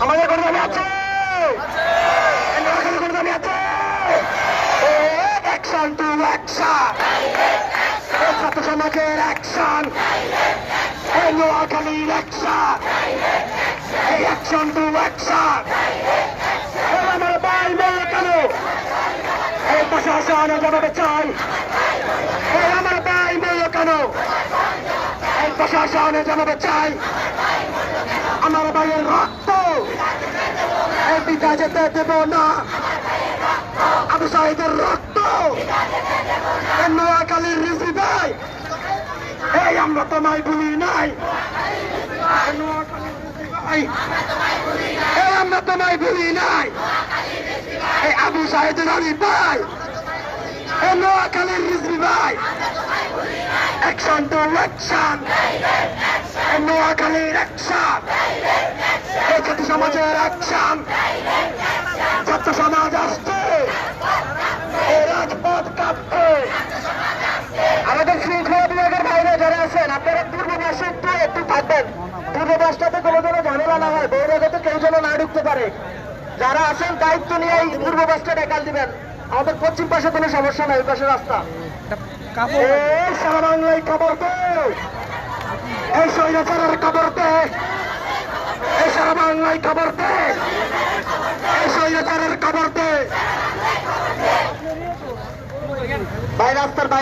আমাদের কোনো দাবি আছে, কোনো দাবি আছে। অ্যাকশন টু অ্যাকশন, ছাত্র সমাজের অ্যাকশন, নোয়াখালীর অ্যাকশন, এই অ্যাকশন টু অ্যাকশন। আমার ভাই বলল কেন এই প্রশাসন জবাবে চাই, আমার ভাই বলল কেন এই প্রশাসনে জবাবে চাই। আমার ভাইয়ের রক্ত এই পিতা যেতে দেব না, আবু সাইদের রক্ত নোয়াখালীর রিজভী ভাই, এই আমরা তোমায় ভুলি নাই, নোয়াখালীর রিজভী ভাই, এই আমরা তোমায় ভুলি নাই, এই আবু সাইদের আলী ভাই, এই নোয়াখালীর রিজভী ভাই। অ্যাকশন টু অ্যাকশন, নোয়াখালীর অ্যাকশন, এই জাতি সমাজের অ্যাকশন। ছাত্র সমাজ আসছে, এই রাজপথ কাঁপছে। আমাদের শৃঙ্খলা বিভাগের বাইরে যারা আছেন আপনারা পূর্ববাসে একটু থাকবেন, পূর্ববাসটাতে কোনো যেন ঝামেলা না হয়, বহিরাগত কেউ যেন না ঢুকতে পারে। যারা আছেন দায়িত্ব নিয়ে এই পূর্ববাসটা ডেকাল দিবেন। আমাদের পশ্চিম পাশে কোনো সমস্যা নাই, ওই পাশে রাস্তা। এই সারা বাংলায় খবর দে, এই স্বৈরাচারের খবর দে, এই সারা বাংলায় খবর দে, এই স্বৈরাচারের খবর দে। ভাই রাস্তার বাইরে